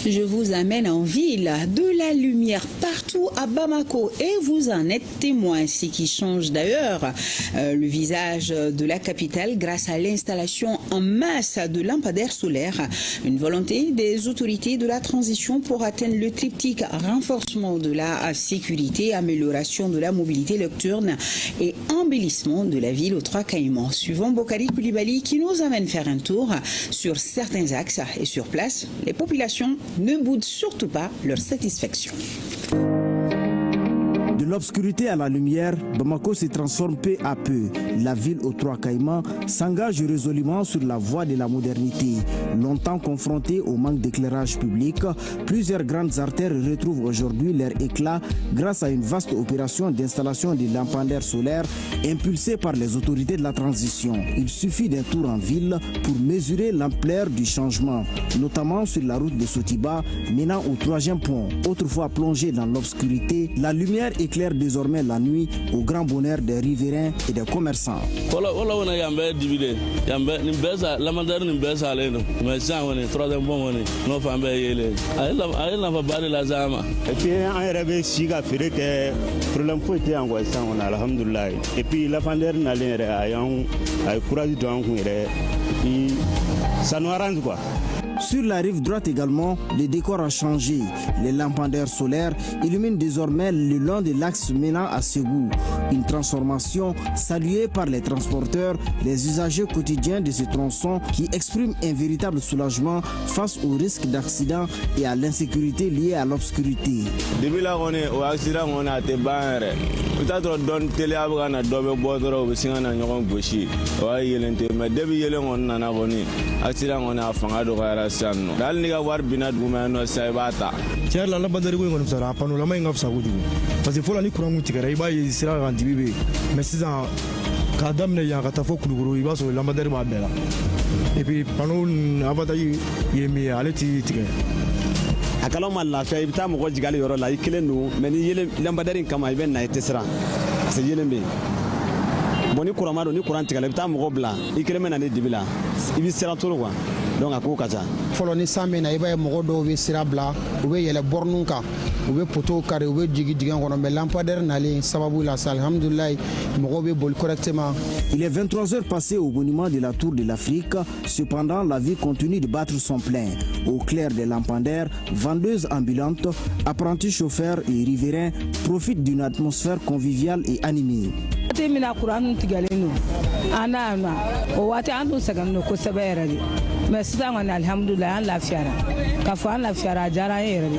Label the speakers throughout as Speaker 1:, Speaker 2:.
Speaker 1: Je vous amène en ville, de la lumière partout à Bamako et vous en êtes témoin, ce qui change d'ailleurs le visage de la capitale grâce à l'installation en masse de lampadaires solaires. Une volonté des autorités de la transition pour atteindre le triptyque renforcement de la sécurité, amélioration de la mobilité nocturne et embellissement de la ville aux Trois Caïmans. Suivant Bokari Koulibaly qui nous amène faire un tour sur certains axes et sur place, les populations ne boudent surtout pas leur satisfaction.
Speaker 2: De l'obscurité à la lumière, Bamako se transforme peu à peu. La ville aux Trois Caïmans s'engage résolument sur la voie de la modernité. Longtemps confrontée au manque d'éclairage public, plusieurs grandes artères retrouvent aujourd'hui leur éclat grâce à une vaste opération d'installation de lampadaires solaires impulsée par les autorités de la transition. Il suffit d'un tour en ville pour mesurer l'ampleur du changement, notamment sur la route de Sotiba menant au troisième pont. Autrefois plongée dans l'obscurité, la lumière éclaire désormais la nuit au grand bonheur des riverains et des commerçants.
Speaker 3: Et puis la ça nous arrange quoi.
Speaker 2: Sur la rive droite également, le décor a changé. Les lampadaires solaires illuminent désormais le long de l'axe menant à Ségou. Une transformation saluée par les transporteurs, les usagers quotidiens de ce tronçon qui expriment un véritable soulagement face au risque d'accident et à l'insécurité liée à l'obscurité.
Speaker 3: Depuis là, on est au accident, on a été barré. Peut-être donne télé à Bogana, Dobe Bodro, Singana, Nyon Boshi. Mais depuis là, on a abonné. Accident, on a Fangado. Dal ni ga war binat gumano sai bata
Speaker 4: tiar la bandari ko ngom sara pano la may ngaf sa wuju parce que fola ni kurangu tigara iba yi sira ga dibibe mais sisan ka damne ya ka tafo kuluguru iba so la bandari ba bela et puis pano avata yi yemi aleti tigara
Speaker 3: akalo mal la fe ibta mo jigali yoro la ikilenu meni yele lambadari kama iben na itesra c'est yelembe boni kuramado ni kuran tigala ibta mo bla ikileme na ni dibila ibi sira tolo quoi. Donc à quoi kaza
Speaker 5: folo ni sambe na iba mo do be sirabla ou be yele bornunka ou be poto kare ou be jigi digan kono me lampadaire nali sababu la alhamdulillah mo be bol correctement.
Speaker 2: Il est 23h passé au monument de la Tour de l'Afrique. Cependant, la ville continue de battre son plein. Au clair des lampadaires, vendeuses ambulantes, apprentis chauffeurs et riverains profitent d'une atmosphère conviviale et animée.
Speaker 6: Mais c'est un alhamdoulilah la fiara ka fa la fiara jara yere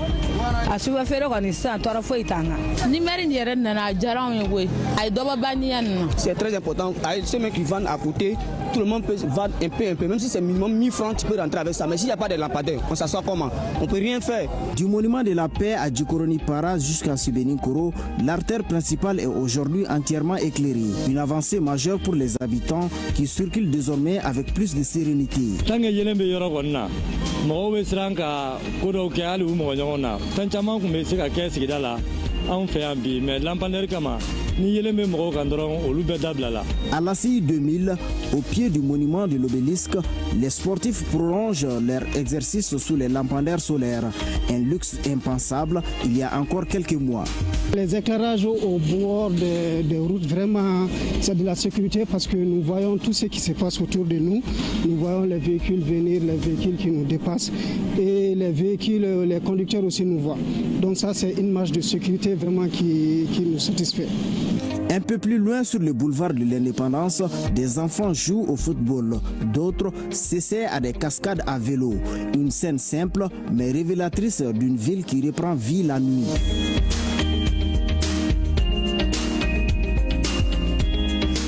Speaker 6: asuba fere ko ni sa tora fo itanga ni meri yere na jara on we ay doba baniyan.
Speaker 7: C'est très important, ceux qui vendent à côté, tout le monde peut vendre un peu, même si c'est minimum 1000 francs, tu peux rentrer avec ça. Mais s'il n'y a pas de lampadaire, on s'assoit comment? On peut rien faire.
Speaker 2: Du monument de la paix à Djikoroni Para jusqu'à Sibeni-Koro, l'artère principale est aujourd'hui entièrement éclairée. Une avancée majeure pour les habitants qui circulent désormais avec plus de sérénité. À la CI 2000, au pied du monument de l'obélisque, les sportifs prolongent leur exercice sous les lampadaires solaires. Un luxe impensable il y a encore quelques mois.
Speaker 8: Les éclairages au bord des routes, vraiment, c'est de la sécurité parce que nous voyons tout ce qui se passe autour de nous. Nous voyons les véhicules venir, les véhicules qui nous dépassent et les véhicules, les conducteurs aussi nous voient. Donc ça, c'est une marge de sécurité vraiment qui nous satisfait.
Speaker 2: Un peu plus loin sur le boulevard de l'Indépendance, des enfants jouent au football. D'autres s'essaient à des cascades à vélo. Une scène simple mais révélatrice d'une ville qui reprend vie la nuit.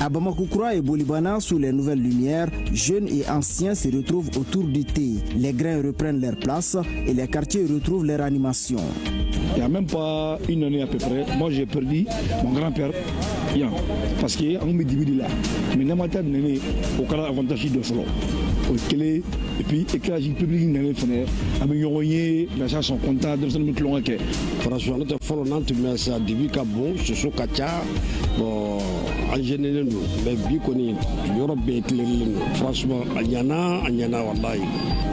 Speaker 2: À Bamako-Kura et Bolibana, sous les nouvelles lumières, jeunes et anciens se retrouvent autour du thé. Les grains reprennent leur place et les quartiers retrouvent leur animation.
Speaker 4: Il n'y a même pas une année à peu près. Moi, j'ai perdu mon grand-père, parce qu'on me dit là. Mais je n'ai pas aucun avantage de solo. Et puis, éclairage public, les gens sont contents de ce que
Speaker 9: Franchement, nous avons fait un bon,
Speaker 4: an gêné nous mais bi koni yɔrɔ bɛɛ tilenlen don franchement a ɲana wallahi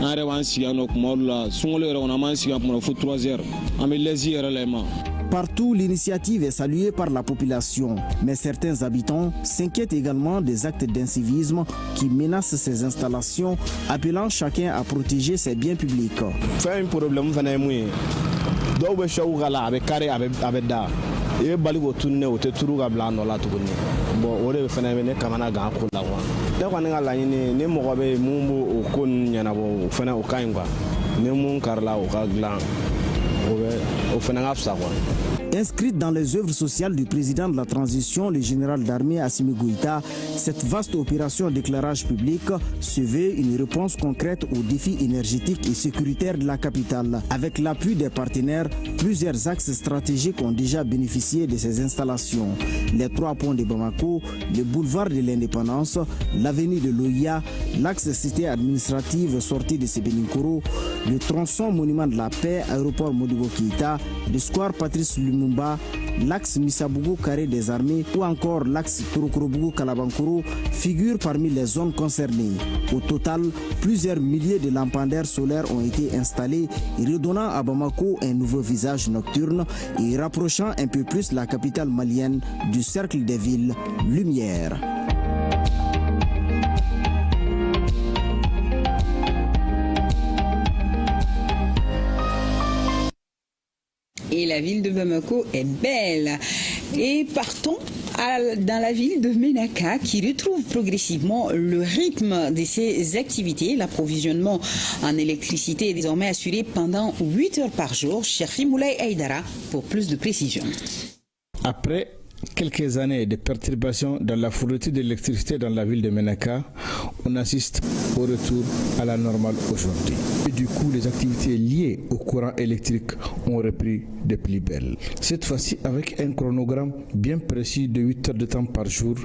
Speaker 9: an yɛrɛ b'an sigi yan nɔ kuma dɔ la sunkalo yɛrɛ kɔnɔ an b'an sigi yan kuma fo 3 heures an bɛ lɛsi yɛrɛ la ma.
Speaker 2: Partout, l'initiative est saluée par la population, mais certains habitants s'inquiètent également des actes d'incivisme qui menacent ces installations, appelant chacun à protéger ses biens publics.
Speaker 3: C'est un problème, dɔw bɛ sɛw k'a la a bɛ kari a bɛ da i bɛ bali k'o tunun o tɛ turu ka bila a nɔ la tuguni bon o de fana bɛ ne kamana gan ko la quoi ne kɔni ka laɲini ni mɔgɔ bɛ mun b'o ko ninnu ɲɛnabɔ o fana o ka ɲi quoi ni mun karila o ka dilan o fana ka fisa quoi.
Speaker 2: Inscrite dans les œuvres sociales du président de la transition, le général d'armée Assimi Goïta, cette vaste opération d'éclairage public se veut une réponse concrète aux défis énergétiques et sécuritaires de la capitale. Avec l'appui des partenaires, plusieurs axes stratégiques ont déjà bénéficié de ces installations. Les 3 ponts de Bamako, le boulevard de l'Indépendance, l'avenue de Loya, l'axe cité administrative sortie de Sebeninkoro, le tronçon monument de la paix, aéroport Modibo Keïta, le square Patrice Lumumba, l'axe Misabougou carré des armées ou encore l'axe Torokorobougou Kalabankoro figurent parmi les zones concernées. Au total, plusieurs milliers de lampadaires solaires ont été installés, redonnant à Bamako un nouveau visage nocturne et rapprochant un peu plus la capitale malienne du cercle des villes Lumière.
Speaker 1: Et la ville de Bamako est belle. Et partons dans la ville de Menaka qui retrouve progressivement le rythme de ses activités. L'approvisionnement en électricité est désormais assuré pendant 8 heures par jour. Cherfi Moulay Aïdara pour plus de précision.
Speaker 10: Après quelques années de perturbations dans la fourniture d'électricité dans la ville de Menaka, on assiste au retour à la normale aujourd'hui. Et du coup, les activités liées au courant électrique ont repris de plus belle. Cette fois-ci avec un chronogramme bien précis de 8 heures de temps par jour